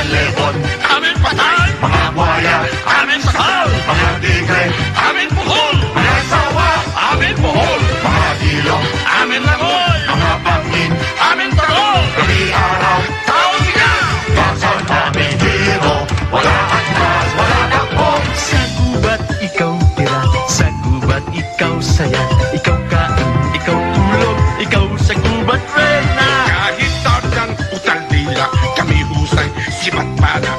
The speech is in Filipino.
lebon, Amin patay! mga buhaya, Amin sakal! mga tigre, Amin puhol! mga sawa, Amin puhol! mga ilong, Amin langoy! mga pangin, Amin tarol! gabi araw, Tao siya! Baksan namin hero, wala atras, wala takbo. Sa gubat ikaw tira, sa gubat ikaw saya. Ikaw kain, ikaw tulog, ikaw sa gubat rena. Kahit tardan utal dila, kami husay, sibat pana.